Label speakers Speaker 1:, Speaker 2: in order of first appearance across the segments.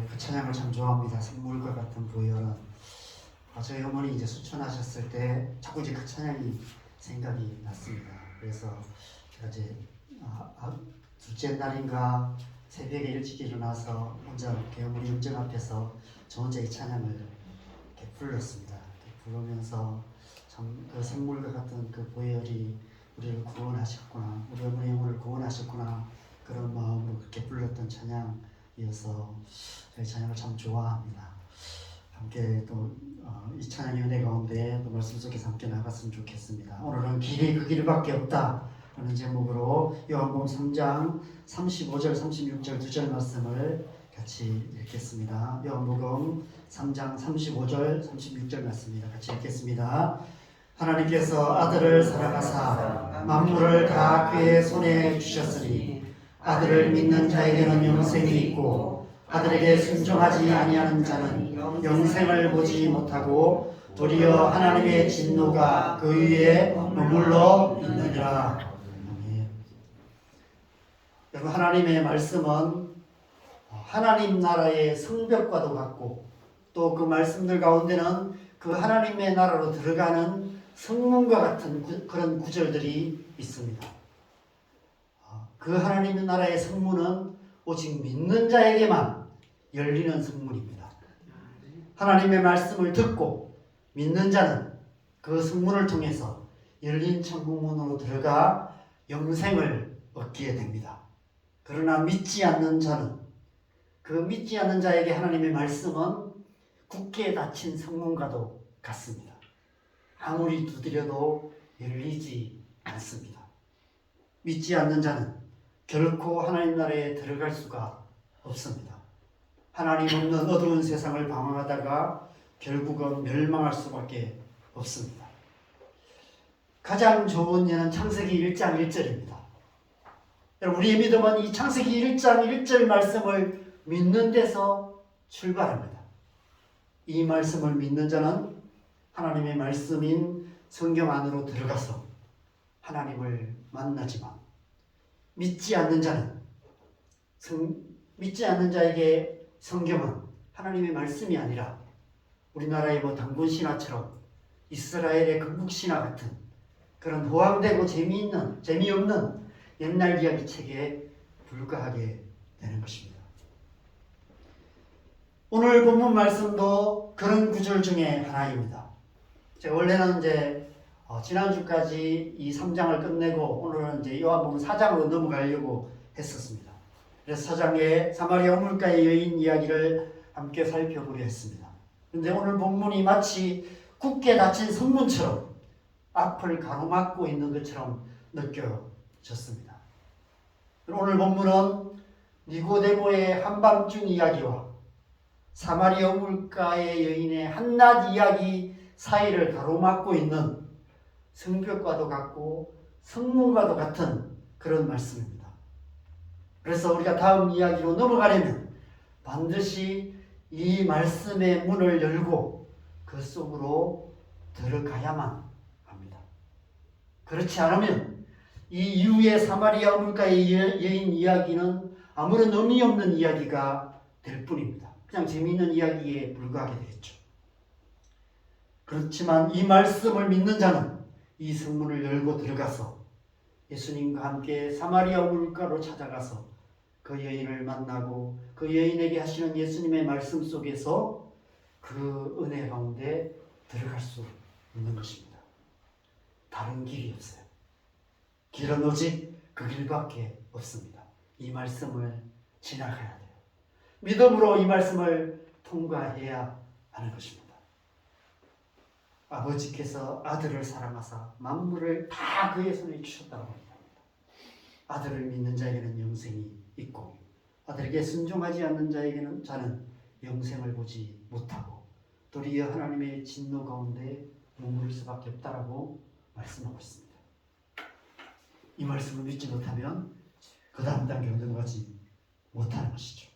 Speaker 1: 그 찬양을 참 좋아합니다. 선물과 같은 보혈은. 저희 어머니 이제 수천하셨을 때 자꾸 이제 그 찬양이 생각이 났습니다. 그래서 제가 이제 둘째 날인가 새벽에 일찍 일어나서 혼자 이렇게 어머니 영정 앞에서 저 혼자 이 찬양을 이렇게 불렀습니다. 이렇게 부르면서 참 그 선물과 같은 그 보혈이 우리를 구원하셨구나, 우리 어머니 영혼을 구원하셨구나, 그런 마음으로 그렇게 불렀던 찬양이어서 저희 찬양을 참 좋아합니다. 함께 또 이 찬양의 은혜 가운데 또 말씀 속에서 함께 나갔으면 좋겠습니다. 오늘은 길이 그 길밖에 없다 라는 제목으로 요한복음 3장 35절 36절 두 절 말씀을 같이 읽겠습니다. 요한복음 3장 35절 36절 말씀입니다. 같이 읽겠습니다. 하나님께서 아들을 사랑하사 만물을 다 그의 손에 주셨으니 아들을 믿는 자에게는 영생이 있고 아들에게 순종하지 아니하는 자는 영생을 보지 못하고 도리어 하나님의 진노가 그 위에 머물러 있느니라. 여러분, 하나님의 말씀은 하나님 나라의 성벽과도 같고 또 그 말씀들 가운데는 그 하나님의 나라로 들어가는 성문과 같은 그런 구절들이 있습니다. 그 하나님의 나라의 성문은 오직 믿는 자에게만 열리는 성문입니다. 하나님의 말씀을 듣고 믿는 자는 그 성문을 통해서 열린 천국문으로 들어가 영생을 얻게 됩니다. 그러나 믿지 않는 자는, 그 믿지 않는 자에게 하나님의 말씀은 굳게 닫힌 성문과도 같습니다. 아무리 두드려도 열리지 않습니다. 믿지 않는 자는 결코 하나님 나라에 들어갈 수가 없습니다. 하나님 없는 어두운 세상을 방황하다가 결국은 멸망할 수밖에 없습니다. 가장 좋은 예는 창세기 1장 1절입니다. 우리의 믿음은 이 창세기 1장 1절 말씀을 믿는 데서 출발합니다. 이 말씀을 믿는 자는 하나님의 말씀인 성경 안으로 들어가서 하나님을 만나지만 믿지 않는 자는, 믿지 않는 자에게 성경은 하나님의 말씀이 아니라 우리나라의 당군 신화처럼 이스라엘의 건국 신화 같은 그런 호황되고 재미없는 옛날 이야기 책에 불과하게 되는 것입니다. 오늘 본문 말씀도 그런 구절 중에 하나입니다. 제가 원래는 지난주까지 이 3장을 끝내고 오늘은 요한복음 4장으로 넘어가려고 했었습니다. 그래서 4장의 사마리아 우물가의 여인 이야기를 함께 살펴보려 했습니다. 그런데 오늘 본문이 마치 굳게 닫힌 성문처럼 앞을 가로막고 있는 것처럼 느껴졌습니다. 오늘 본문은 니고데모의 한밤중 이야기와 사마리아 우물가의 여인의 한낮 이야기 사이를 가로막고 있는 성벽과도 같고 성문과도 같은 그런 말씀입니다. 그래서 우리가 다음 이야기로 넘어가려면 반드시 이 말씀의 문을 열고 그 속으로 들어가야만 합니다. 그렇지 않으면 이 이후의 사마리아 우물가의 여인 이야기는 아무런 의미 없는 이야기가 될 뿐입니다. 그냥 재미있는 이야기에 불과하게 되겠죠. 그렇지만 이 말씀을 믿는 자는 이 성문을 열고 들어가서 예수님과 함께 사마리아 우물가로 찾아가서 그 여인을 만나고 그 여인에게 하시는 예수님의 말씀 속에서 그 은혜 가운데 들어갈 수 있는 것입니다. 다른 길이 없어요. 길은 오직 그 길밖에 없습니다. 이 말씀을 지나가야 돼요. 믿음으로 이 말씀을 통과해야 하는 것입니다. 아버지께서 아들을 사랑하사 만물을 다 그의 손에 주셨다고 합니다. 아들을 믿는 자에게는 영생이 있고 아들에게 순종하지 않는 자는 영생을 보지 못하고 도리어 하나님의 진노 가운데 머무를 수밖에 없다라고 말씀하고 있습니다. 이 말씀을 믿지 못하면 그 다음 단계로 넘어가지 못하는 것이죠.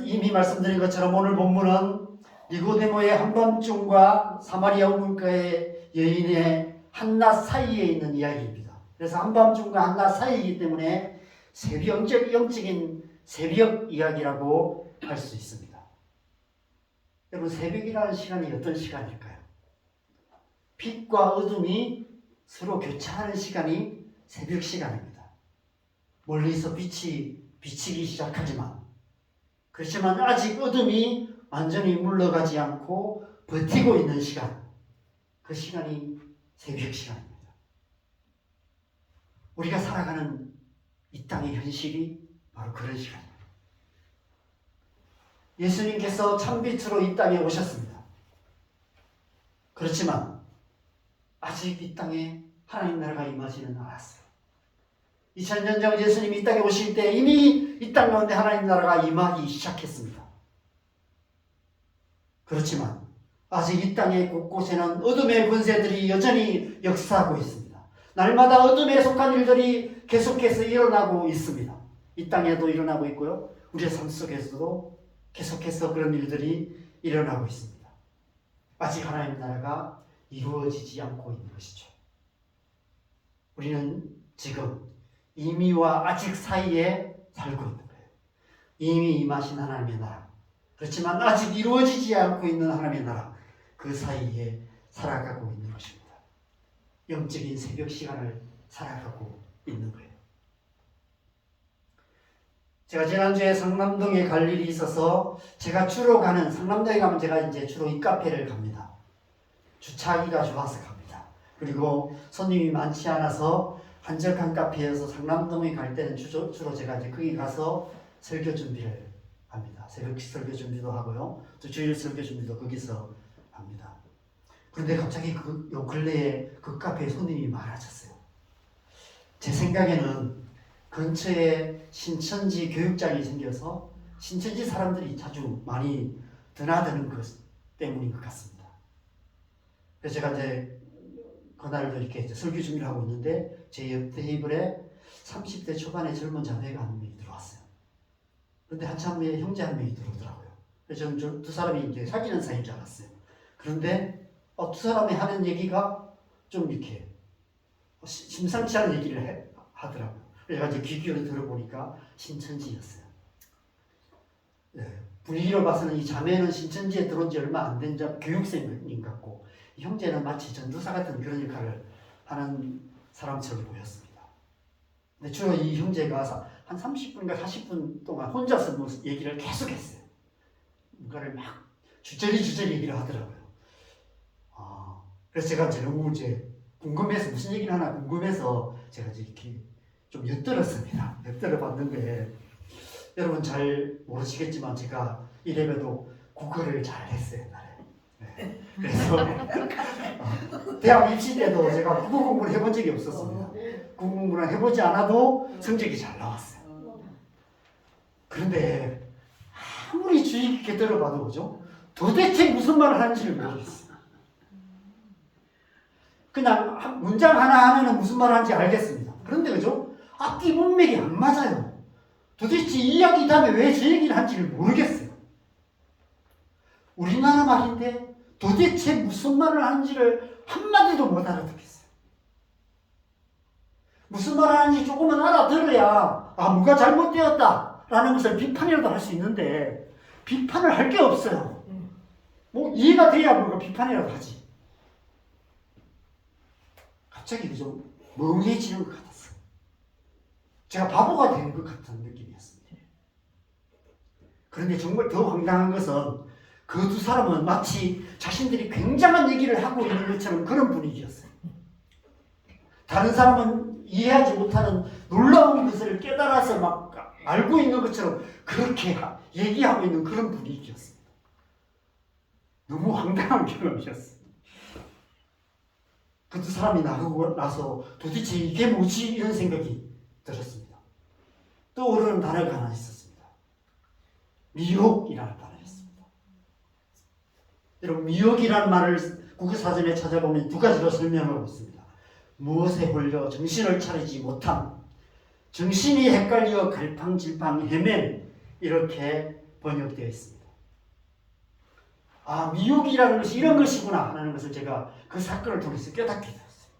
Speaker 1: 이미 말씀드린 것처럼 오늘 본문은 니고데모의 한밤중과 사마리아 우물가의 여인의 한낮 사이에 있는 이야기입니다. 그래서 한밤중과 한낮 사이이기 때문에 영적인 새벽 이야기라고 할 수 있습니다. 여러분, 새벽이라는 시간이 어떤 시간일까요? 빛과 어둠이 서로 교차하는 시간이 새벽 시간입니다. 멀리서 빛이 비치기 시작하지만, 그렇지만 아직 어둠이 완전히 물러가지 않고 버티고 있는 시간, 그 시간이 새벽 시간입니다. 우리가 살아가는 이 땅의 현실이 바로 그런 시간입니다. 예수님께서 참빛으로 이 땅에 오셨습니다. 그렇지만 아직 이 땅에 하나님 나라가 임하지는 않았어요. 2000년 전 예수님이 이 땅에 오실 때 이미 이 땅 가운데 하나님 나라가 임하기 시작했습니다. 그렇지만 아직 이 땅의 곳곳에는 어둠의 권세들이 여전히 역사하고 있습니다. 날마다 어둠에 속한 일들이 계속해서 일어나고 있습니다. 이 땅에도 일어나고 있고요. 우리의 삶 속에서도 계속해서 그런 일들이 일어나고 있습니다. 아직 하나님 나라가 이루어지지 않고 있는 것이죠. 우리는 지금 이미와 아직 사이에 살고 있는 거예요. 이미 임하신 하나님의 나라, 그렇지만 아직 이루어지지 않고 있는 하나님의 나라, 그 사이에 살아가고 있는 것입니다. 영적인 새벽 시간을 살아가고 있는 거예요. 제가 지난주에 상남동에 갈 일이 있어서 제가 주로 가는, 상남동에 가면 제가 이제 주로 이 카페를 갑니다. 주차하기가 좋아서 갑니다. 그리고 손님이 많지 않아서 한적한 카페여서 상남동에 갈 때는 주로 제가 이제 거기 가서 설교 준비를 합니다. 새벽 설교 준비도 하고요. 또 주일 설교 준비도 거기서 합니다. 그런데 갑자기 요 근래에 그 카페에 손님이 많아졌어요. 제 생각에는 근처에 신천지 교육장이 생겨서 신천지 사람들이 자주 많이 드나드는 것 때문인 것 같습니다. 그래서 제가 이제 그날도 이렇게 이제 설교 준비를 하고 있는데 제 옆 테이블에 30대 초반의 젊은 자매가 한 명이 들어왔어요. 그런데 한참 후에 형제 한 명이 들어오더라고요. 그래서 저는 두 사람이 이제 사귀는 사이인 줄 알았어요. 그런데 두 사람이 하는 얘기가 좀 이렇게 심상치 않은 얘기를 하더라고요. 그래서 이제 귀 기울여 들어보니까 신천지였어요. 네. 분위기로 봐서는 이 자매는 신천지에 들어온 지 얼마 안 된 교육생인 것 같고, 이 형제는 마치 전도사 같은 그런 역할을 하는 사람처럼 보였습니다. 근데 주로 이 형제가 한 30분인가 40분 동안 혼자서 뭐 얘기를 계속했어요. 뭔가를 막 주저리 얘기를 하더라고요. 그래서 제가 너무 이제 궁금해서 무슨 얘기를 하나 궁금해서 제가 이렇게 좀 엿들었습니다. 엿들어봤는데 여러분 잘 모르시겠지만 제가 이래봬도 국어를 잘 했어요, 옛날에. 네. 그래서 대학 입시 때도 제가 국어 공부를 해본 적이 없었습니다. 국어 공부를 해보지 않아도 성적이 잘 나왔어요. 그런데 아무리 주의 깊게 들어봐도 그죠? 도대체 무슨 말을 하는지를 모르겠어요. 그냥 문장 하나 하면은 무슨 말을 하는지 알겠습니다. 그런데 그죠? 앞뒤 문맥이 안 맞아요. 도대체 이 이야기 다음에 왜 저 얘기를 한지를 모르겠어요. 우리나라 말인데 도대체 무슨 말을 하는지를 한마디도 못 알아듣겠어요. 무슨 말을 하는지 조금은 알아들어야 뭐가 잘못되었다 라는 것을 비판이라도 할 수 있는데 비판을 할 게 없어요. 뭐 이해가 돼야 뭔가 비판이라도 하지. 갑자기 좀 멍해지는 것 같았어요. 제가 바보가 된 것 같은 느낌이었습니다. 그런데 정말 더 황당한 것은 그 두 사람은 마치 자신들이 굉장한 얘기를 하고 있는 것처럼 그런 분위기였어요. 다른 사람은 이해하지 못하는 놀라운 것을 깨달아서 막 알고 있는 것처럼 그렇게 얘기하고 있는 그런 분위기였습니다. 너무 황당한 경험이었어요. 그 두 사람이 나가고 나서 도대체 이게 뭐지? 이런 생각이 들었습니다. 떠오르는 단어가 하나 있었습니다. 미혹이라는 단어였습니다. 여러분, 미혹이라는 말을 국어사전에 찾아보면 두 가지로 설명하고 있습니다. 무엇에 홀려 정신을 차리지 못함, 정신이 헷갈려 갈팡질팡 헤맨, 이렇게 번역되어 있습니다. 미혹이라는 것이 이런 것이구나 하는 것을 제가 그 사건을 통해서 깨닫게 되었어요.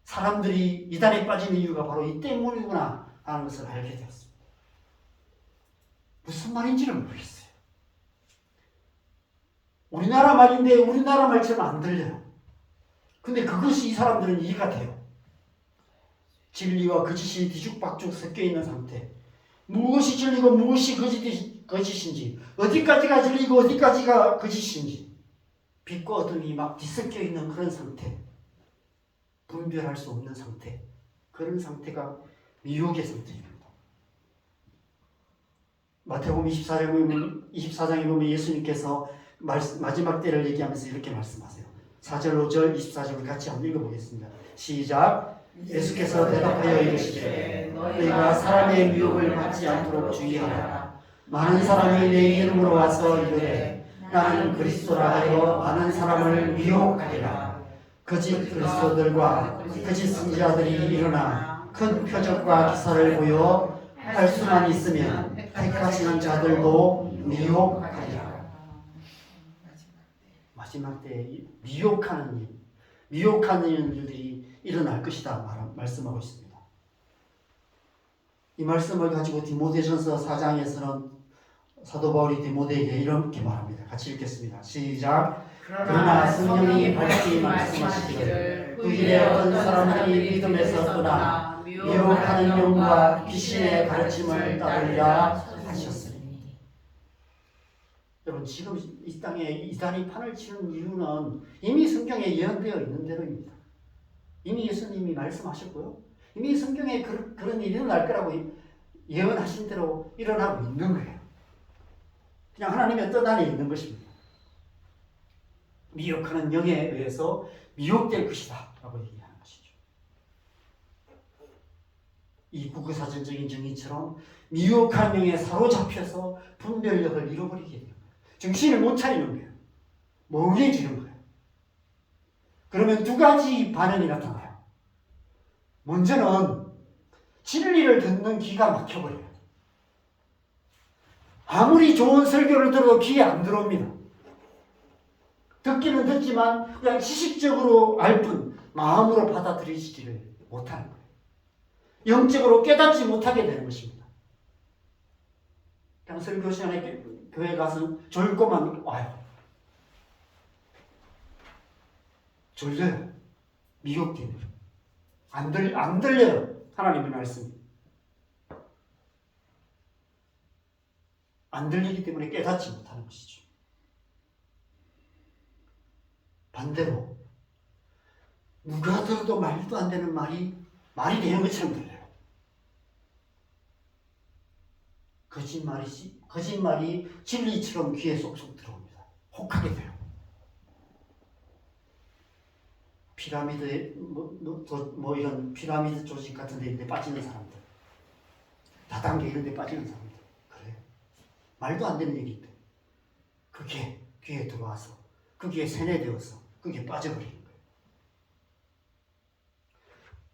Speaker 1: 사람들이 이단에 빠지는 이유가 바로 이 때문이구나 하는 것을 알게 되었습니다. 무슨 말인지는 모르겠어요. 우리나라 말인데 우리나라 말처럼 안 들려요. 근데 그것이 이 사람들은 이해가 돼요. 진리와 거짓이 뒤죽박죽 섞여 있는 상태. 무엇이 진리고 무엇이 거짓인지, 어디까지가 진리고 어디까지가 거짓인지, 빛과 어둠이 막 뒤섞여 있는 그런 상태, 분별할 수 없는 상태, 그런 상태가 미혹의 상태입니다. 마태복음 24장에 보면 예수님께서 마지막 때를 얘기하면서 이렇게 말씀하세요. 4절, 5절, 24절을 같이 한번 읽어보겠습니다. 시작. 예수께서 대답하여 이르시되 너희가 사람의 미혹을 받지 않도록 주의하라. 많은 사람이 내 이름으로 와서 이르되 나는 그리스도라 하여 많은 사람을 미혹하리라. 거짓 그리스도들과 거짓 선지자들이 일어나 큰 표적과 기사를 보여 할 수만 있으면 택하시는 자들도 미혹하리라. 마지막 때 미혹하는 일들이 일어날 것이다 말씀하고 있습니다. 이 말씀을 가지고 디모데전서 4장에서는 사도 바울이 디모데에게 이렇게 말합니다. 같이 읽겠습니다. 시작. 그러나 성령이 밝히 말씀하시기를 그 일에 어떤 사람들이 믿음에서 떠나 미혹하는 영과 귀신의 가르침을 따르리라 하셨으니. 여러분, 지금 이 땅에 이단이 판을 치는 이유는 이미 성경에 예언되어 있는 대로입니다. 이미 예수님이 말씀하셨고요. 이미 성경에 그런 일이 일어날 거라고 예언하신 대로 일어나고 있는 거예요. 그냥 하나님의 뜻 안에 있는 것입니다. 미혹하는 영에 의해서 미혹될 것이다 라고 얘기하는 것이죠. 이 국어사전적인 정의처럼 미혹한 영에 사로잡혀서 분별력을 잃어버리게 돼요. 정신을 못 차리는 거예요. 멍해지는 거예요. 그러면 두 가지 반응이 나타나요. 먼저는 진리를 듣는 귀가 막혀버려요. 아무리 좋은 설교를 들어도 귀에 안 들어옵니다. 듣기는 듣지만 그냥 지식적으로 알 뿐 마음으로 받아들이지를 못하는 거예요. 영적으로 깨닫지 못하게 되는 것입니다. 그냥 설교 시간에 교회 가서 졸고만 와요. 졸려요. 미혹되네요. 안 들려요. 하나님의 말씀이. 안 들리기 때문에 깨닫지 못하는 것이죠. 반대로 누가 들어도 말도 안 되는 말이 되는 것처럼 들려요. 거짓말이 진리처럼 귀에 쏙쏙 들어옵니다. 혹하게 돼요. 피라미드 이런 피라미드 조직 같은 데 빠지는 사람들, 다단계 이런 데 빠지는 사람들, 그래요. 말도 안 되는 얘기인데 그게 귀에 들어와서 그게 세뇌되어서 그게 빠져버리는 거예요.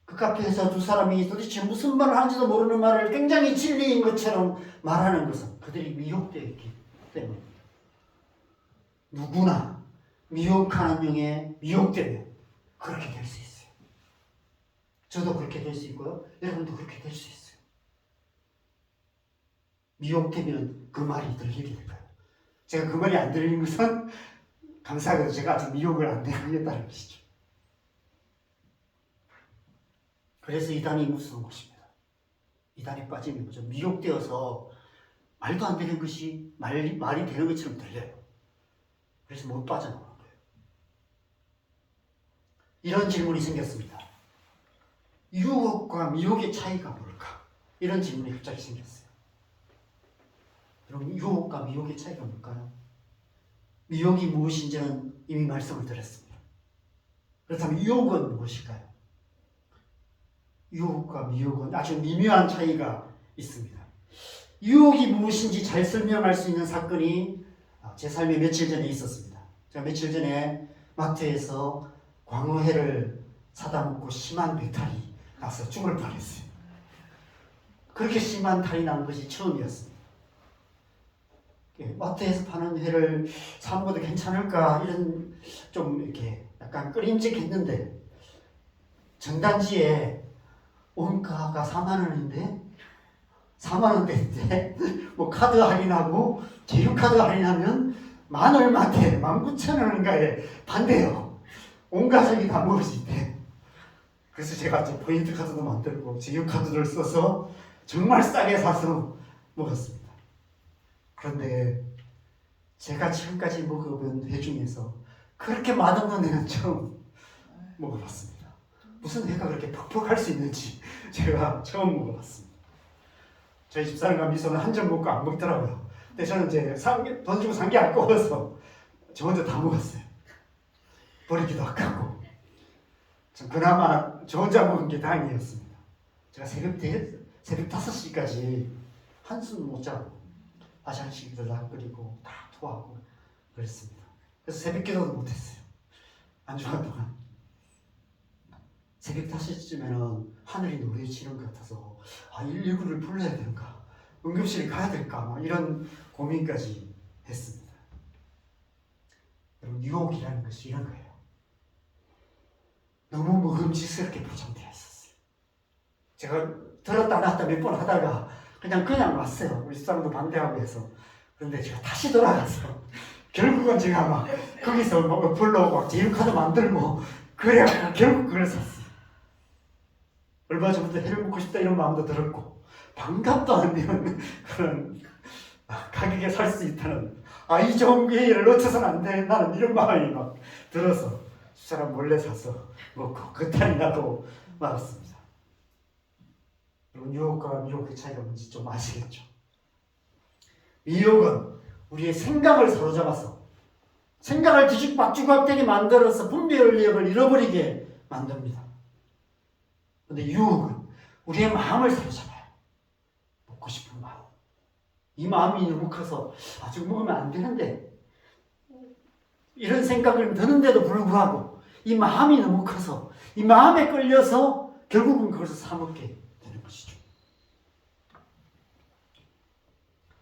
Speaker 1: 그 카페에서 두 사람이 도대체 무슨 말을 하는지도 모르는 말을 굉장히 진리인 것처럼 말하는 것은 그들이 미혹되어 있기 때문입니다. 누구나 미혹하는 영에 미혹되면 그렇게 될 수 있어요. 저도 그렇게 될 수 있고요. 여러분도 그렇게 될 수 있어요. 미혹되면 그 말이 들리게 될까요? 제가 그 말이 안 들리는 것은 감사하게도 제가 아직 미혹을 안 당했다는 것이죠. 그래서 이단이 무서운 것입니다. 이단에 빠지는 거죠. 미혹되어서 말도 안 되는 것이 말이 되는 것처럼 들려요. 그래서 못 빠져나오는 거예요. 이런 질문이 생겼습니다. 유혹과 미혹의 차이가 뭘까? 이런 질문이 갑자기 생겼어요. 여러분, 유혹과 미혹의 차이가 뭘까요? 미혹이 무엇인지는 이미 말씀을 드렸습니다. 그렇다면 유혹은 무엇일까요? 유혹과 미혹은 아주 미묘한 차이가 있습니다. 유혹이 무엇인지 잘 설명할 수 있는 사건이 제 삶에 며칠 전에 있었습니다. 제가 며칠 전에 마트에서 광어회를 사다 먹고 심한 배탈이 나서 죽을 뻔했어요. 그렇게 심한 탈이 난 것이 처음이었습니다. 마트에서 파는 회를 사 먹어도 괜찮을까 이런 좀 이렇게 약간 끄림직했는데 정단지에 원가가 4만 원인데 4만 원대인데 뭐 카드 할인하고 제휴카드 할인하면 만 얼마인데 19,000원인가에 반대요. 온 가족이 다 먹을 수 있대. 그래서 제가 이제 포인트 카드도 만들고 제휴카드를 써서 정말 싸게 사서 먹었습니다. 그런데 제가 지금까지 먹어본 회 중에서 그렇게 맛없는 회는 처음 먹어봤습니다. 무슨 회가 그렇게 퍽퍽할 수 있는지 제가 처음 먹어봤습니다. 저희 집사람과 미소는 한 점 먹고 안 먹더라고요. 근데 저는 이제 돈 주고 산 게 아까워서 저 혼자 다 먹었어요. 버리기도 아깝고. 그나마 저 혼자 먹은 게 다행이었습니다. 제가 새벽 5시까지 한숨 못 자고 화장실도 다 끓이고 다 토하고 그랬습니다. 그래서 새벽 기도도 못했어요. 한 주간 동안. 새벽 5시쯤에는 하늘이 노래지는 것 같아서 119를 불러야 되는가, 응급실에 가야 될까, 막 이런 고민까지 했습니다. 여러분, 유혹이라는 것이 이런 거예요. 너무 먹음직스럽게 포장되어 있었어요. 제가 들었다 놨다 몇 번 하다가 그냥 왔어요. 우리 집사람도 반대하고 해서. 그런데 제가 다시 돌아가서 결국은 제가 막 거기서 막 불러오고 제휴카드 만들고 그래갖고 결국 그걸 샀어요. 얼마 전부터 회를 먹고 싶다 이런 마음도 들었고 반갑도 안 되는 그런 가격에 살 수 있다는 이 좋은 기회를 놓쳐서는 안 된다는 이런 마음이 막 들어서 집사람 몰래 사서 먹고 그탈이 나고 말았습니다. 여러분, 유혹과 미혹의 차이가 뭔지 좀 아시겠죠? 미혹은 우리의 생각을 사로잡아서 생각을 뒤죽박죽되게 만들어서 분별력을 잃어버리게 만듭니다. 그런데 유혹은 우리의 마음을 사로잡아요. 먹고 싶은 마음. 이 마음이 너무 커서 지금 먹으면 안 되는데 이런 생각을 드는데도 불구하고 이 마음이 너무 커서 이 마음에 끌려서 결국은 그것을 사먹게 되는 것이죠.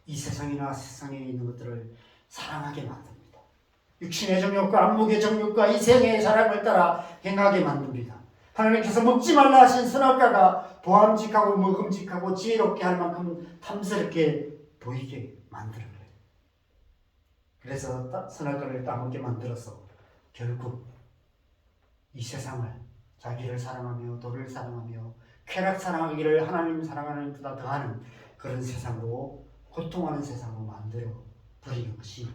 Speaker 1: 이 세상이나 세상에 있는 것들을 사랑하게 만듭니다. 육신의 정욕과 안목의 정욕과 이생의 사랑을 따라 행하게 만듭니다. 하나님께서 먹지 말라 하신 선악과가 보암직하고 먹음직하고 지혜롭게 할 만큼 탐스럽게 보이게 만드는 거예요. 그래서 선악과를 따먹게 만들어서 결국 이 세상을 자기를 사랑하며 도를 사랑하며 쾌락 사랑하기를 하나님 사랑하는 것보다 더하는 그런 세상으로, 고통하는 세상으로 만들어 버리는 것이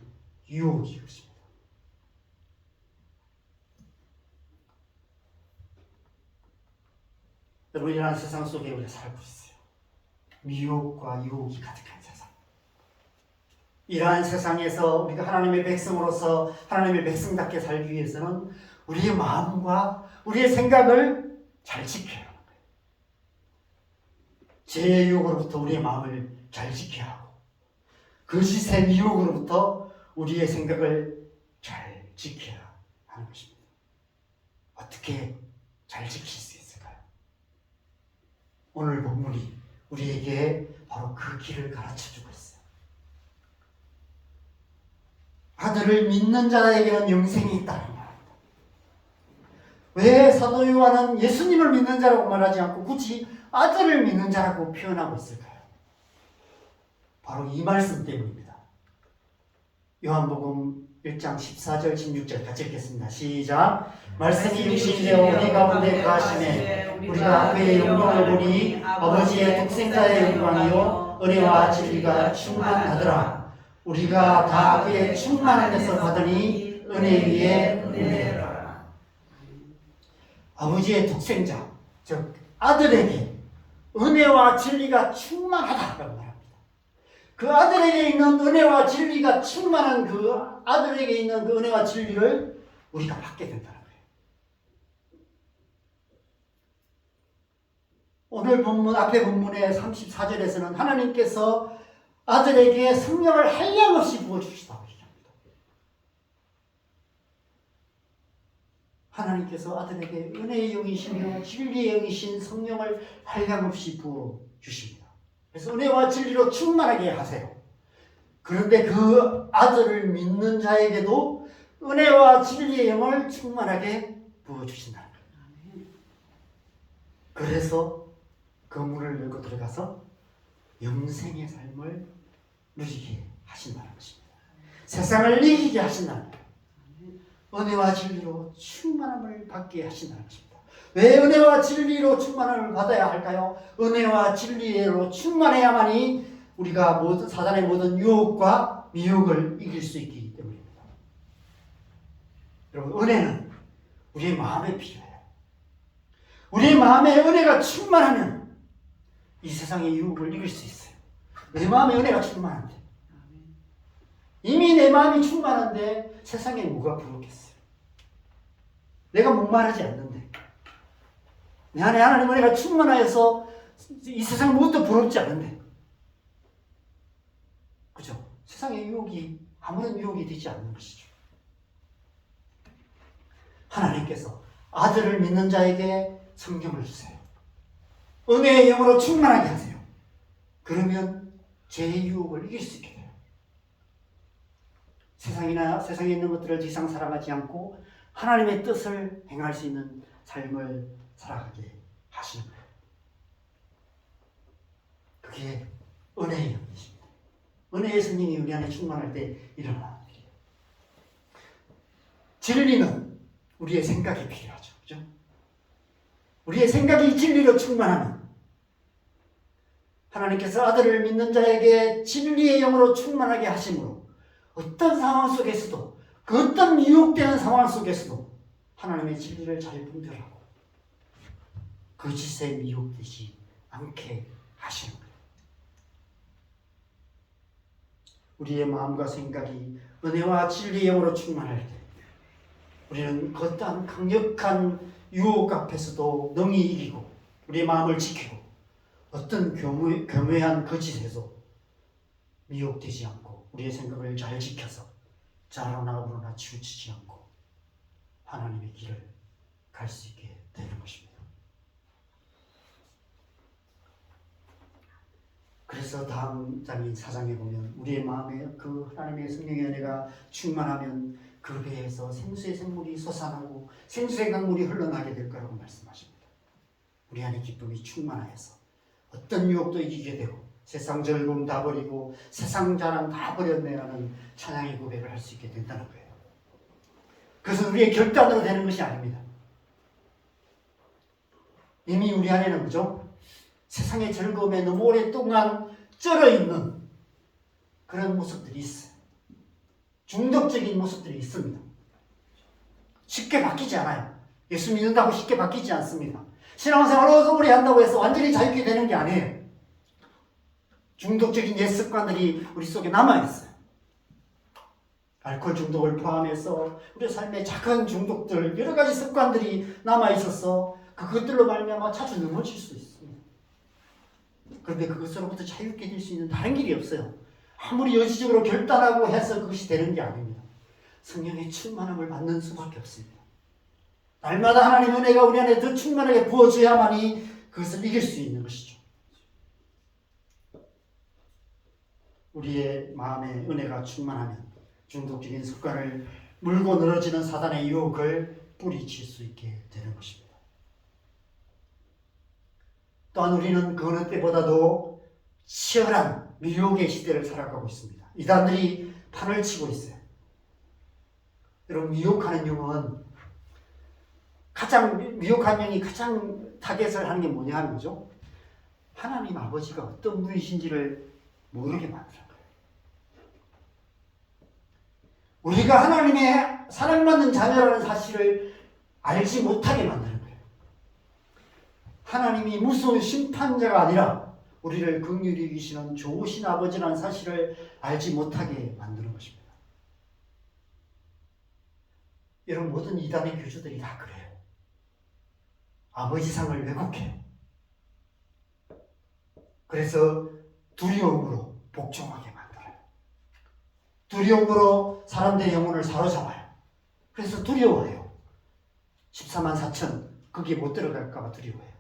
Speaker 1: 유혹이 것입니다. 여러분, 이러한 세상 속에 우리가 살고 있어요. 미혹과 유혹이 가득한 세상. 이러한 세상에서 우리가 하나님의 백성으로서 하나님의 백성답게 살기 위해서는 우리의 마음과 우리의 생각을 잘 지켜야 하는 거예요. 죄의 유혹으로부터 우리의 마음을 잘 지켜야 하고 거짓의 미혹으로부터 우리의 생각을 잘 지켜야 하는 것입니다. 어떻게 잘 지킬 수 있을까요? 오늘 본문이 우리에게 바로 그 길을 가르쳐주고 있어요. 아들을 믿는 자에게는 영생이 있다는 말입니다. 왜 사도 요한은 예수님을 믿는 자라고 말하지 않고 굳이 아들을 믿는 자라고 표현하고 있을까요? 바로 이 말씀 때문입니다. 요한복음 1장 14절 16절 같이 읽겠습니다. 시작. 말씀이 육신이 되어 우리 가운데 거하시매 우리가 그의 영광을 보니 아버지의 독생자의 영광이요 은혜와 진리가 충만하더라. 우리가 다 그의 충만함에서 받으니 은혜 위에 은혜라. 아버지의 독생자, 즉 아들에게 은혜와 진리가 충만하다고 말합니다. 그 아들에게 있는 은혜와 진리가 충만한 그 아들에게 있는 그 은혜와 진리를 우리가 받게 된다는 거예요. 오늘 본문, 앞에 본문의 34절에서는 하나님께서 아들에게 성령을 한량없이 부어주시다고 얘기합니다. 하나님께서 아들에게 은혜의 영이시며 진리의 영이신 성령을 한량없이 부어주십니다. 그래서 은혜와 진리로 충만하게 하세요. 그런데 그 아들을 믿는 자에게도 은혜와 진리의 영을 충만하게 부어주신다는 거예요. 그래서 그 문을 열고 들어가서 영생의 삶을 누리게 하신다는 것입니다. 세상을 이기게 하신다는 거예요. 은혜와 진리로 충만함을 받게 하신다는 것입니다. 왜 은혜와 진리로 충만함을 받아야 할까요? 은혜와 진리로 충만해야만이 우리가 모든 사단의 모든 유혹과 미혹을 이길 수 있기 때문입니다. 여러분, 은혜는 우리의 마음에 필요해요. 우리의 마음에 은혜가 충만하면 이 세상의 유혹을 이길 수 있어요. 내 마음에 은혜가 충만한데, 이미 내 마음이 충만한데 세상에 뭐가 부족했어요? 내가 목마르지 않는데, 내 안에 하나님 은혜가 충만하여서 이 세상 무엇도 부럽지 않은데, 그죠? 세상의 유혹이 아무런 유혹이 되지 않는 것이죠. 하나님께서 아들을 믿는 자에게 성령을 주세요. 은혜의 영으로 충만하게 하세요. 그러면 죄의 유혹을 이길 수 있게 돼요. 세상에 있는 것들을 더 이상 살아가지 않고 하나님의 뜻을 행할 수 있는 삶을 살아가게 하시는 거예요. 그게 은혜의 영이십니다. 은혜의 성령이 우리 안에 충만할 때 일어나는 일이에요. 진리는 우리의 생각이 필요하죠. 그죠? 우리의 생각이 진리로 충만하면 하나님께서 아들을 믿는 자에게 진리의 영으로 충만하게 하심으로 어떤 상황 속에서도, 그 어떤 유혹되는 상황 속에서도 하나님의 진리를 잘 분별하고 그 짓에 미혹되지 않게 하시는 거예요. 우리의 마음과 생각이 은혜와 진리의 영으로 충만할 때 우리는 어떠한 강력한 유혹 앞에서도 능히 이기고 우리의 마음을 지키고 어떤 교묘한 거짓에도 미혹되지 않고 우리의 생각을 잘 지켜서 자라나 부러나 치우치지 않고 하나님의 길을 갈 수 있게 되는 것입니다. 그래서 다음 장인 4장에 보면 우리의 마음에 그 하나님의 성령의 은혜가 충만하면 그 배에서 생수의 샘물이 솟아나고 생수의 강물이 흘러나게 될 거라고 말씀하십니다. 우리 안에 기쁨이 충만하여서 어떤 유혹도 이기게 되고 세상 즐거움 다 버리고 세상 자랑 다 버렸네라는 찬양의 고백을 할 수 있게 된다는 거예요. 그것은 우리의 결단으로 되는 것이 아닙니다. 이미 우리 안에는 그죠? 세상의 즐거움에 너무 오랫동안 쩔어있는 그런 모습들이 있어요. 중독적인 모습들이 있습니다. 쉽게 바뀌지 않아요. 예수 믿는다고 쉽게 바뀌지 않습니다. 신앙생활을 오래 한다고 해서 완전히 자유케 되는 게 아니에요. 중독적인 옛 습관들이 우리 속에 남아있어요. 알코올 중독을 포함해서 우리 삶의 작은 중독들, 여러 가지 습관들이 남아있어서 그것들로 말미암아 자주 넘어질 수 있습니다. 그런데 그것으로부터 자유롭게 될 수 있는 다른 길이 없어요. 아무리 의지적으로 결단하고 해서 그것이 되는 게 아닙니다. 성령의 충만함을 받는 수밖에 없습니다. 날마다 하나님의 은혜가 우리 안에 더 충만하게 부어져야만이 그것을 이길 수 있는 것이죠. 우리의 마음에 은혜가 충만하면 중독적인 습관을 물고 늘어지는 사단의 유혹을 뿌리칠 수 있게 되는 것입니다. 또한 우리는 그 어느 때보다도 치열한 미혹의 시대를 살아가고 있습니다. 이단들이 판을 치고 있어요. 여러분, 미혹하는 영은 미혹한 영이 가장 타겟을 하는 게 뭐냐 하는 거죠? 하나님 아버지가 어떤 분이신지를 모르게 만드는 거예요. 우리가 하나님의 사랑받는 자녀라는 사실을 알지 못하게 만드는 거예요. 하나님이 무서운 심판자가 아니라 우리를 긍휼히 여기시는 좋으신 아버지라는 사실을 알지 못하게 만드는 것입니다. 이런 모든 이단의 교주들이 다 그래요. 아버지상을 왜곡해요. 그래서 두려움으로 복종하게 만들어요. 두려움으로 사람들의 영혼을 사로잡아요. 그래서 두려워해요. 14만 4천 거기에 못 들어갈까 봐 두려워해요.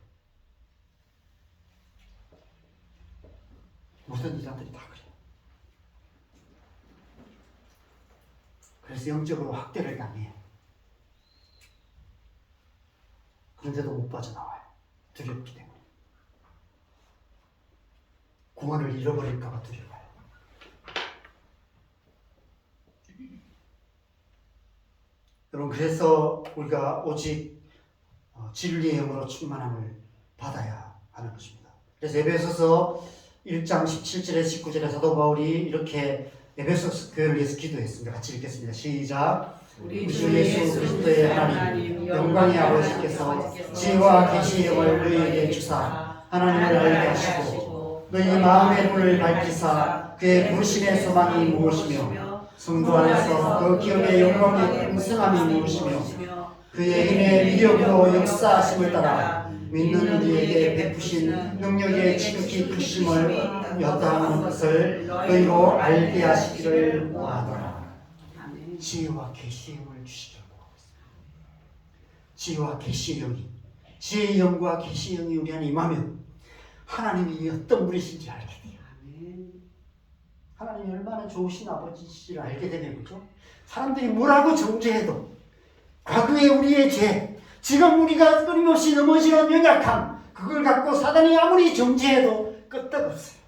Speaker 1: 모든 이단들이 다 그래요. 그래서 영적으로 학대를 당해요. 그런데도 못 빠져나와요. 두렵기 때문에. 구원을 잃어버릴까 봐 두려워요. 여러분, 그래서 우리가 오직 진리의 영으로 충만함을 받아야 하는 것입니다. 그래서 에베소서 1장 17절에 19절에 사도 바울이 이렇게 에베소 교회를 위해서 기도했습니다. 같이 읽겠습니다. 시작. 우리 주 예수 그리스도의 하나님 영광의 아버지께서 지혜와 계시의 영을 너희에게 주사 하나님을 알게 하시고 너희 마음의 눈을 밝히사 그의 부르심의 소망이 무엇이며 성도 안에서 그 기업의 영광의 풍성함이 무엇이며 그의 힘의 위력으로 역사하심을 따라 믿는 우리에게 베푸신 능력의 지극히 크심을 여다하는 것을 너희로 알게 하시기를 원하노라. 지혜와 계시의 영을 주시려고 하고 있습니다. 지혜와 계시의 영이, 지혜의 영과 계시의 영이 우리 안에 임하면 하나님이 어떤 분이신지 알게 돼요. 하나님이 얼마나 좋으신 아버지신지를 알게 되면, 그죠? 사람들이 뭐라고 정죄해도 과거의 우리의 죄, 지금 우리가 끊임없이 넘어지는 연약함, 그걸 갖고 사단이 아무리 정죄해도 끄떡없어요.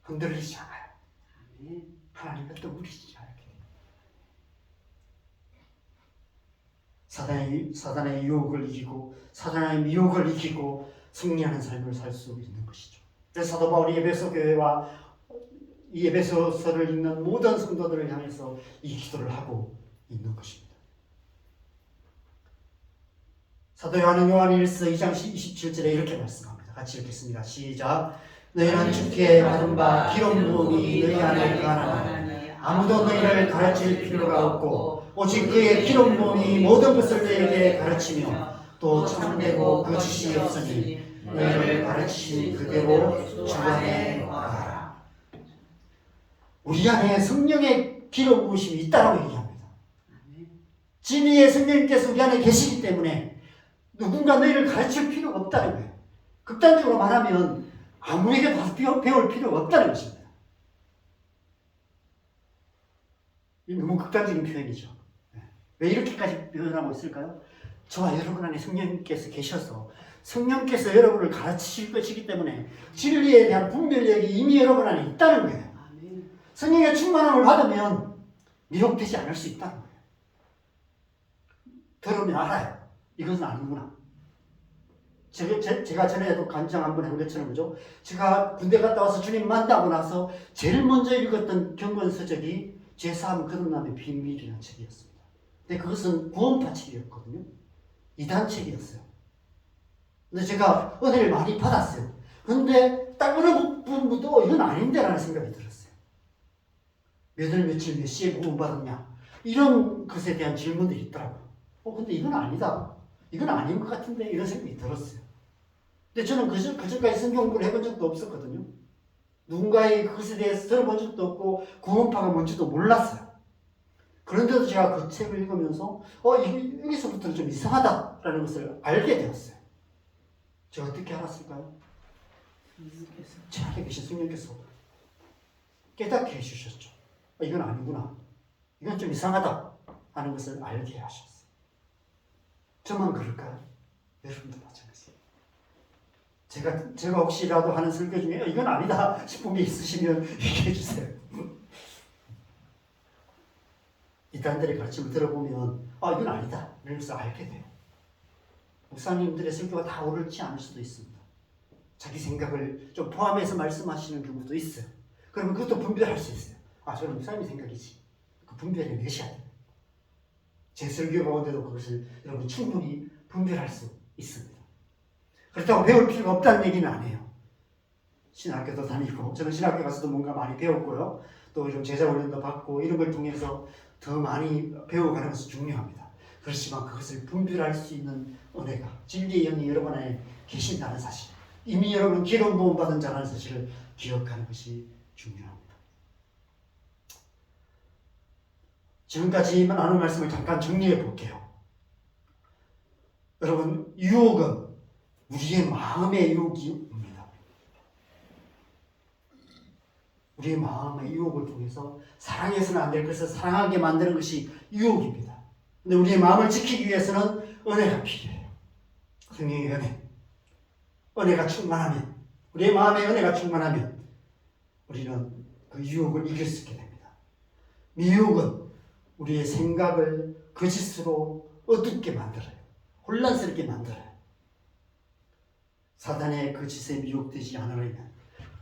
Speaker 1: 흔들리지 않아요. 하나님 어떤 분이신지 알게 돼요. 사단의 유혹을 이기고 사단의 미혹을 이기고 승리하는 삶을 살 수 있는 것이죠. 그래서 사도 바울이 에베소 교회와 이 에베소서를 읽는 모든 성도들을 향해서 이 기도를 하고 있는 것입니다. 사도 요한은 요한일서 2장 27절에 이렇게 말씀합니다. 같이 읽겠습니다. 시작. 너희는 주께 받은 바 기름 부음이 너희 안에 거하나니 아무도 너희를 가르칠 필요가 없고 오직 그의 기름 부음이 모든 것을 너희에게 가르치며 또 참되고 거짓이 없으니 너희를 가르치신 그대로 주 안에 거하라. 우리 안에 성령의 기름 부으심이 있다고 얘기합니다. 진리의 성령님께서 우리 안에 계시기 때문에 누군가 너희를 가르칠 필요가 없다는 거예요. 극단적으로 말하면 아무에게 가서 배울 필요가 없다는 것입니다. 너무 극단적인 표현이죠. 왜 이렇게까지 표현하고 있을까요? 저와 여러분 안에 성령님께서 계셔서 성령께서 여러분을 가르치실 것이기 때문에 진리에 대한 분별력이 이미 여러분 안에 있다는 거예요. 성령의 충만함을 받으면 미혹되지 않을 수 있다는 거예요. 들으면 알아요. 이것은 아니구나. 제가 전에도 간증 한번 한 것처럼, 그죠? 제가 군대 갔다 와서 주님 만나고 나서 제일 먼저 읽었던 경건서적이 제3 거듭남의 비밀이라는 책이었습니다. 근데 그것은 구원파 책이었거든요. 이단 책이었어요. 근데 제가 은혜를 많이 받았어요. 근데 딱 어느 부분도 이건 아닌데라는 생각이 들었어요. 몇 월 며칠 몇 시에 구원받았냐, 이런 것에 대한 질문들이 있더라고요. 근데 이건 아니다, 이건 아닌 것 같은데, 이런 생각이 들었어요. 근데 저는 그전까지 성경 공부를 해본 적도 없었거든요. 누군가의 그것에 대해서 들어본 적도 없고 구원파가 뭔지도 몰랐어요. 그런데도 제가 그 책을 읽으면서 여기서부터는 좀 이상하다라는 것을 알게 되었어요. 제가 어떻게 알았을까요? 제 안에 계신 성령께서 깨닫게 해주셨죠. 이건 아니구나, 이건 좀 이상하다 하는 것을 알게 하셨어요. 저만 그럴까요? 여러분도 마찬가지예요. 제가 혹시라도 하는 설교 중에 이건 아니다 싶은 게 있으시면 얘기해 주세요. 이단들의 가르침을 들어보면 이건 아니다, 이러면서 알게 돼요. 목사님들의 설교가 다 옳지 않을 수도 있습니다. 자기 생각을 좀 포함해서 말씀하시는 경우도 있어요. 그러면 그것도 분별할 수 있어요. 저는 목사님 생각이지. 그 분별해 내셔야 돼요. 제 설교 가운데도 그것을 여러분 충분히 분별할 수 있습니다. 그렇다고 배울 필요가 없다는 얘기는 아니에요. 신학교도 다니고, 저는 신학교 가서도 뭔가 많이 배웠고요. 또 좀 제자 훈련도 받고, 이런 걸 통해서 더 많이 배워가는 것은 중요합니다. 그렇지만 그것을 분별할 수 있는 은혜가, 진리의 영이 여러분 안에 계신다는 사실, 이미 여러분 기름 부음 받은 자라는 사실을 기억하는 것이 중요합니다. 지금까지 나눈 말씀을 잠깐 정리해 볼게요. 여러분, 유혹은 우리의 마음의 유혹입니다. 우리의 마음의 유혹을 통해서 사랑해서는 안 될 것을 사랑하게 만드는 것이 유혹입니다. 근데 우리의 마음을 지키기 위해서는 은혜가 필요해요. 성령의 은혜가 충만하면, 우리의 마음에 은혜가 충만하면 우리는 그 유혹을 이길 수 있게 됩니다. 미혹은 우리의 생각을 거짓으로 어둡게 만들어요. 혼란스럽게 만들어요. 사단의 거짓에 미혹되지 않으려면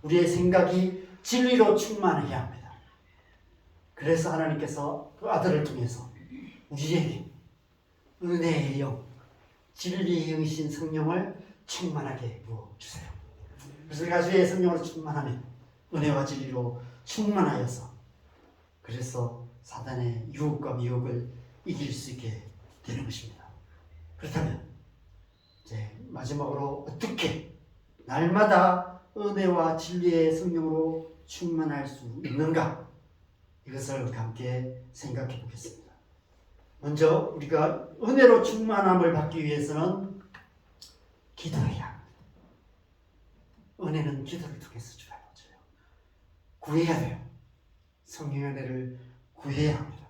Speaker 1: 우리의 생각이 진리로 충만해야 합니다. 그래서 하나님께서 그 아들을 통해서 우리에게 은혜의 영, 진리의 영이신 성령을 충만하게 부어주세요. 그래서 우리가 주의 성령으로 충만하면 은혜와 진리로 충만하여서 그래서 사단의 유혹과 미혹을 이길 수 있게 되는 것입니다. 그렇다면 이제 마지막으로 어떻게 날마다 은혜와 진리의 성령으로 충만할 수 있는가? 이것을 함께 생각해 보겠습니다. 먼저 우리가 은혜로 충만함을 받기 위해서는 기도해야 합니다. 은혜는 기도를 통해서 주어져요. 구해야 돼요. 성령의 은혜를 구해야 합니다.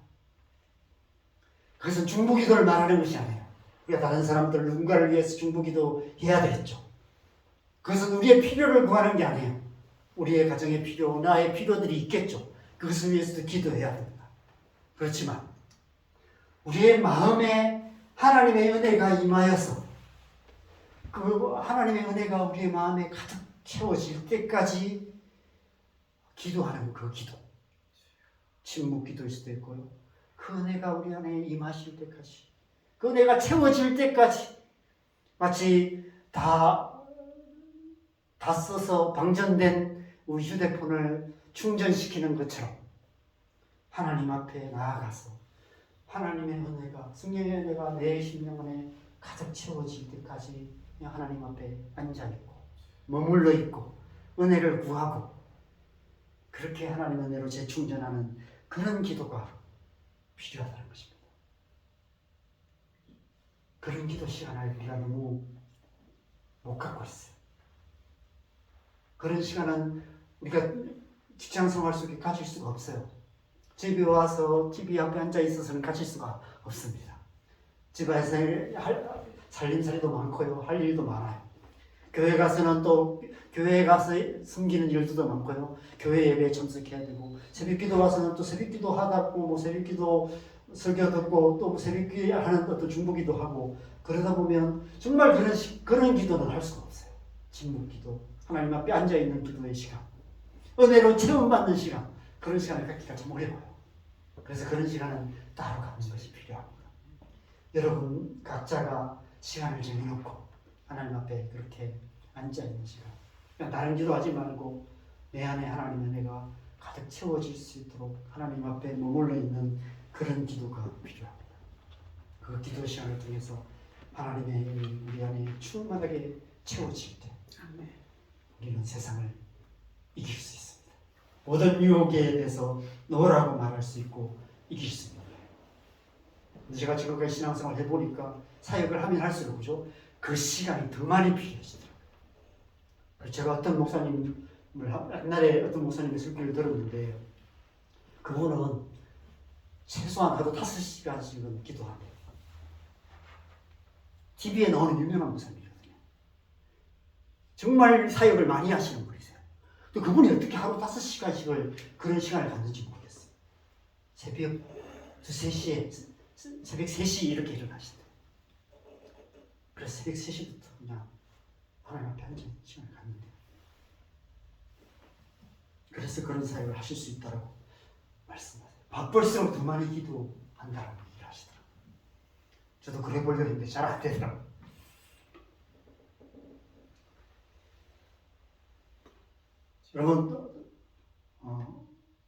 Speaker 1: 그것은 중보기도를 말하는 것이 아니에요. 우리가 다른 사람들 누군가를 위해서 중보기도 해야 되겠죠. 그것은 우리의 필요를 구하는 게 아니에요. 우리의 가정의 필요, 나의 필요들이 있겠죠. 그것을 위해서도 기도해야 됩니다. 그렇지만 우리의 마음에 하나님의 은혜가 임하여서 그 하나님의 은혜가 우리의 마음에 가득 채워질 때까지 기도하는 그 기도, 침묵 기도일 수도 있고요. 그 은혜가 우리 안에 임하실 때까지, 그 은혜가 채워질 때까지 마치 다 써서 방전된 우리 휴대폰을 충전시키는 것처럼 하나님 앞에 나아가서 하나님의 은혜가, 성령의 은혜가 내 심령 안에 가득 채워질 때까지 그냥 하나님 앞에 앉아있고 머물러 있고 은혜를 구하고 그렇게 하나님의 은혜로 재충전하는 그런 기도가 필요하다는 것입니다. 그런 기도 시간을 우리가 너무 못 갖고 있어요. 그런 시간은 우리가 직장 생활 속에 가질 수가 없어요. 집에 와서 TV 앞에 앉아 있어서는 가질 수가 없습니다. 집에서 살림살이도 많고요. 할 일도 많아요. 교회 가서는 또 교회에 가서 섬기는 일도 많고요. 교회 예배에 참석해야 되고 새벽기도 와서는 또 새벽기도 하다고 뭐 새벽기도 설교 듣고 또 새벽기도 하는 어떤 중보기도 하고 그러다 보면 정말 그런 기도는 할 수가 없어요. 침묵기도, 하나님 앞에 앉아 있는 기도의 시간, 은혜로 체험받는 시간, 그런 시간을 갖기가 좀 어려워요. 그래서 그런 시간은 따로 갖는 것이 필요합니다. 여러분 각자가 시간을 정해놓고 하나님 앞에 그렇게 앉아있는 시간, 그냥 다른 기도하지 말고 내 안에 하나님의 은혜가 가득 채워질 수 있도록 하나님 앞에 머물러 있는 그런 기도가 필요합니다. 그 기도 시간을 통해서 하나님의 은혜가 우리 안에 충만하게 채워질 때 우리는 세상을 이길 수 있습니다. 모든 유혹에 대해서 노라고 말할 수 있고 이길 수 있는 거예요. 제가 지금까지 신앙생활 해보니까 사역을 하면 할수록 그죠? 그 시간이 더 많이 필요해지더라고요. 제가 어떤 목사님을 옛날에 어떤 목사님의 설교를 들었는데 그분은 최소한 하루 5시간씩은 기도한대요. TV에 나오는 유명한 목사님이거든요. 정말 사역을 많이 하시는 분이세요. 또 그분이 어떻게 하루 5시간씩을 그런 시간을 갖는지 모르겠어요. 새벽 3시에 새벽 3시 이렇게 일어나신대요. 그래서 새벽 3시부터 그냥 하나님 앞에 앉은 시간을 갖는데요. 그래서 그런 사역을 하실 수 있다고 말씀하세요. 바쁠수록 더 많이 기도한다는 얘기를 하시더라고요. 저도 그래 보려고 했는데 잘 안 되더라고요. 여러분,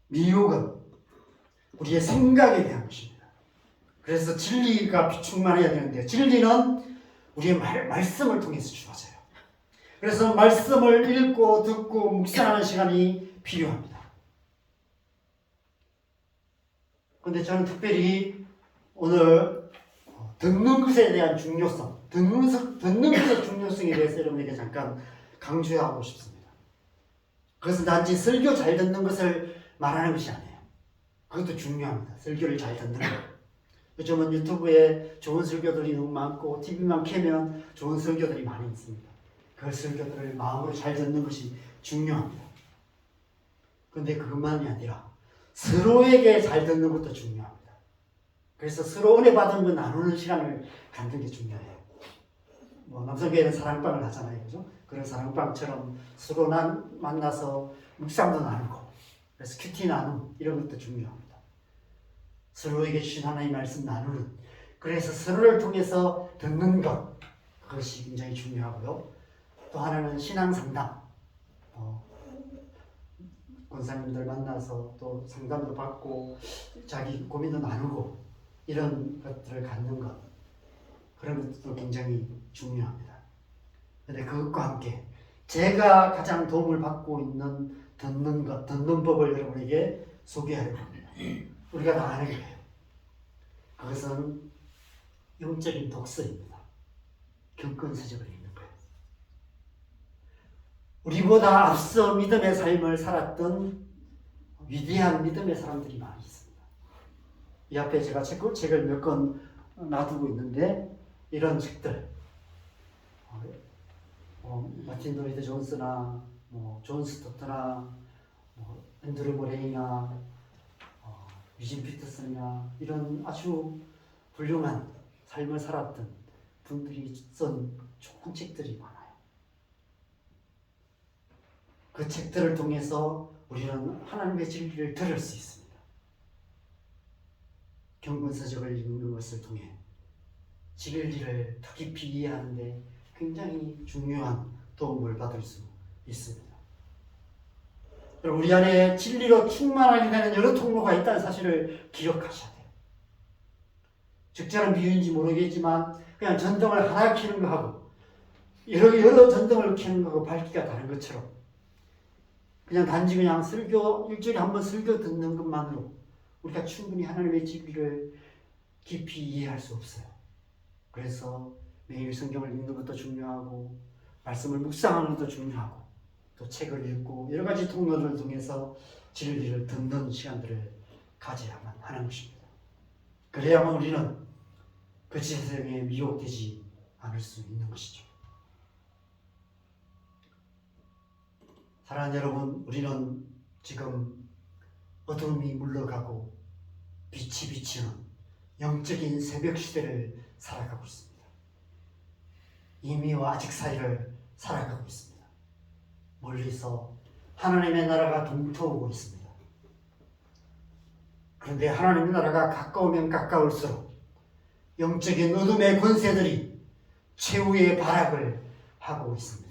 Speaker 1: 미혹은 우리의 생각에 대한 것입니다. 그래서 진리가 충만해야 되는데 진리는 우리의 말씀을 통해서 주어져요. 그래서 말씀을 읽고 듣고 묵상하는 시간이 필요합니다. 그런데 저는 특별히 오늘 듣는 것에 대한 중요성, 듣는 것의 중요성에 대해서 여러분에게 잠깐 강조하고 싶습니다. 그것은 단지 설교 잘 듣는 것을 말하는 것이 아니에요. 그것도 중요합니다. 설교를 잘 듣는 것. 요즘은 유튜브에 좋은 설교들이 너무 많고 TV만 켜면 좋은 설교들이 많이 있습니다. 그 설교들을 마음으로 잘 듣는 것이 중요합니다. 그런데 그것만이 아니라 서로에게 잘 듣는 것도 중요합니다. 그래서 서로 은혜 받은 거 나누는 시간을 갖는 게 중요해요. 뭐 남성교회는 사랑방을 하잖아요, 그죠? 그런 사랑방처럼 서로 만나서 묵상도 나누고, 그래서 큐티 나눔 이런 것도 중요합니다. 서로에게 주신 하나님의 말씀 나누는, 그래서 서로를 통해서 듣는 것, 그것이 굉장히 중요하고요. 또 하나는 신앙 상담. 권사님들 만나서 또 상담도 받고 자기 고민도 나누고 이런 것들을 갖는 것, 그런 것도 굉장히 중요합니다. 그런데 그것과 함께 제가 가장 도움을 받고 있는 듣는 것, 듣는 법을 여러분에게 소개하려고 합니다. 우리가 다 아는 거예요. 그것은 영적인 독서입니다. 경건서적을 읽는 거예요. 우리보다 앞서 믿음의 삶을 살았던 위대한 믿음의 사람들이 많이 있습니다. 이 앞에 제가 책을 몇 권 놔두고 있는데, 이런 책들, 마틴 로이드 존스나 존 스토트나 앤드루 모레이나 유진 피터슨이나 이런 아주 훌륭한 삶을 살았던 분들이 쓴 좋은 책들이 많아요. 그 책들을 통해서 우리는 하나님의 진리를 들을 수 있습니다. 경건서적을 읽는 것을 통해 진리를 더 깊이 이해하는 데 굉장히 중요한 도움을 받을 수 있습니다. 우리 안에 진리로 충만하게 되는 여러 통로가 있다는 사실을 기억하셔야 돼요. 적절한 비유인지 모르겠지만 그냥 전등을 하나 켜는 거하고 여러 전등을 켜는 거하고 밝기가 다른 것처럼, 그냥 단지 그냥 설교, 일주일에 한 번 설교 듣는 것만으로 우리가 충분히 하나님의 진리를 깊이 이해할 수 없어요. 그래서 매일 성경을 읽는 것도 중요하고, 말씀을 묵상하는 것도 중요하고, 또 책을 읽고 여러 가지 통로를 통해서 진리를 듣는 시간들을 가져야만 하는 것입니다. 그래야만 우리는 그 세상에 미혹되지 않을 수 있는 것이죠. 사랑하는 여러분, 우리는 지금 어둠이 물러가고 빛이 비치는 영적인 새벽 시대를 살아가고 있습니다. 이미와 아직 사이를 살아가고 있습니다. 멀리서 하나님의 나라가 동토하고 있습니다. 그런데 하나님의 나라가 가까우면 가까울수록 영적인 어둠의 권세들이 최후의 발악을 하고 있습니다.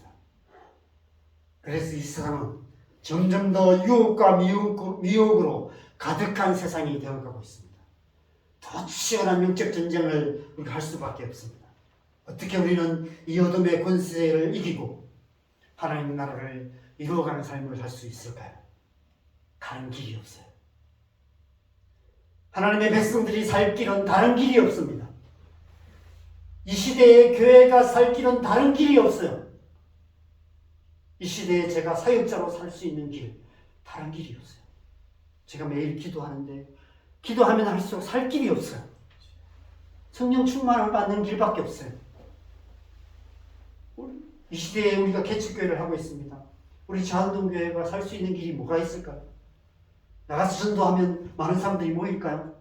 Speaker 1: 그래서 이 세상은 점점 더 유혹과 미혹으로 가득한 세상이 되어가고 있습니다. 더 치열한 영적 전쟁을 우리가 할 수밖에 없습니다. 어떻게 우리는 이 어둠의 권세를 이기고 하나님의 나라를 이루어가는 삶을 살 수 있을까요? 다른 길이 없어요. 하나님의 백성들이 살 길은 다른 길이 없습니다. 이 시대의 교회가 살 길은 다른 길이 없어요. 이 시대에 제가 사역자로 살 수 있는 길, 다른 길이 없어요. 제가 매일 기도하는데 기도하면 할수록 살 길이 없어요. 성령 충만을 받는 길밖에 없어요. 이 시대에 우리가 개척교회를 하고 있습니다. 우리 자한동교회가 살 수 있는 길이 뭐가 있을까요? 나가서 전도하면 많은 사람들이 모일까요?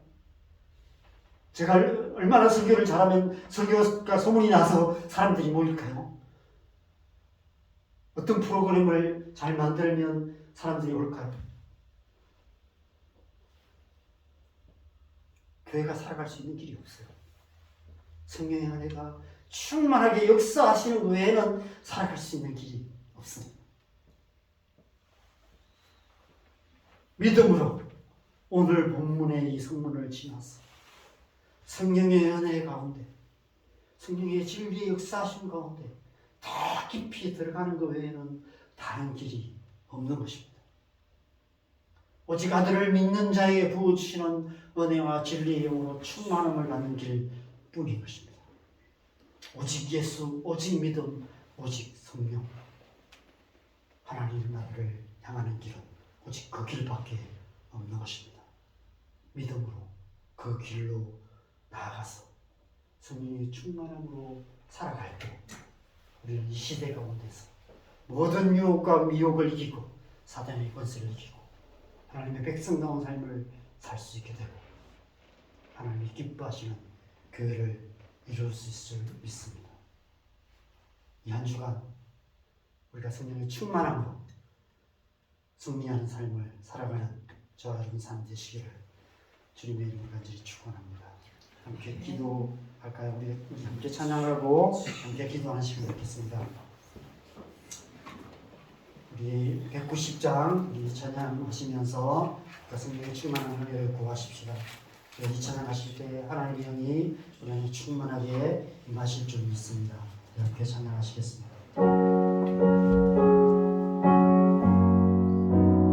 Speaker 1: 제가 얼마나 설교를 잘하면 설교가 소문이 나서 사람들이 모일까요? 어떤 프로그램을 잘 만들면 사람들이 올까요? 교회가 살아갈 수 있는 길이 없어요. 성령의 은혜가 충만하게 역사하시는 외에는 살아갈 수 있는 길이 없습니다. 믿음으로 오늘 본문의 이 성문을 지나서 성령의 은혜 가운데, 성령의 진리의 역사하심 가운데 더 깊이 들어가는 것 외에는 다른 길이 없는 것입니다. 오직 아들을 믿는 자에게 부어주시는 은혜와 진리의 영으로 충만함을 받는 길뿐인 것입니다. 오직 예수, 오직 믿음, 오직 성령. 하나님 나라를 향하는 길은 오직 그 길밖에 없는 것입니다. 믿음으로 그 길로 나아가서 성령의 충만함으로 살아갈 때 우리는 이 시대 가운데서 모든 유혹과 미혹을 이기고 사단의 권세를 이기고 하나님의 백성다운 삶을 살 수 있게 되고 하나님이 기뻐하시는 교회를 이룰 수 있을 줄 믿습니다. 이 한 주간 우리가 성령의 충만함으로 승리하는 삶을 살아가는 저와 여러분 삶 되시기를 주님의 이름으로 간절히 축원합니다. 함께 기도할까요? 우리 함께 찬양하고 함께 기도하는 시간을 갖겠습니다. 우리 190장 우리 찬양하시면서 성령의 충만함을 구하십시다. 이 찬양하실 때 하나님의 영이 우리 안에 충만하게 임하실 줄 믿습니다. 함께 찬양하시겠습니다.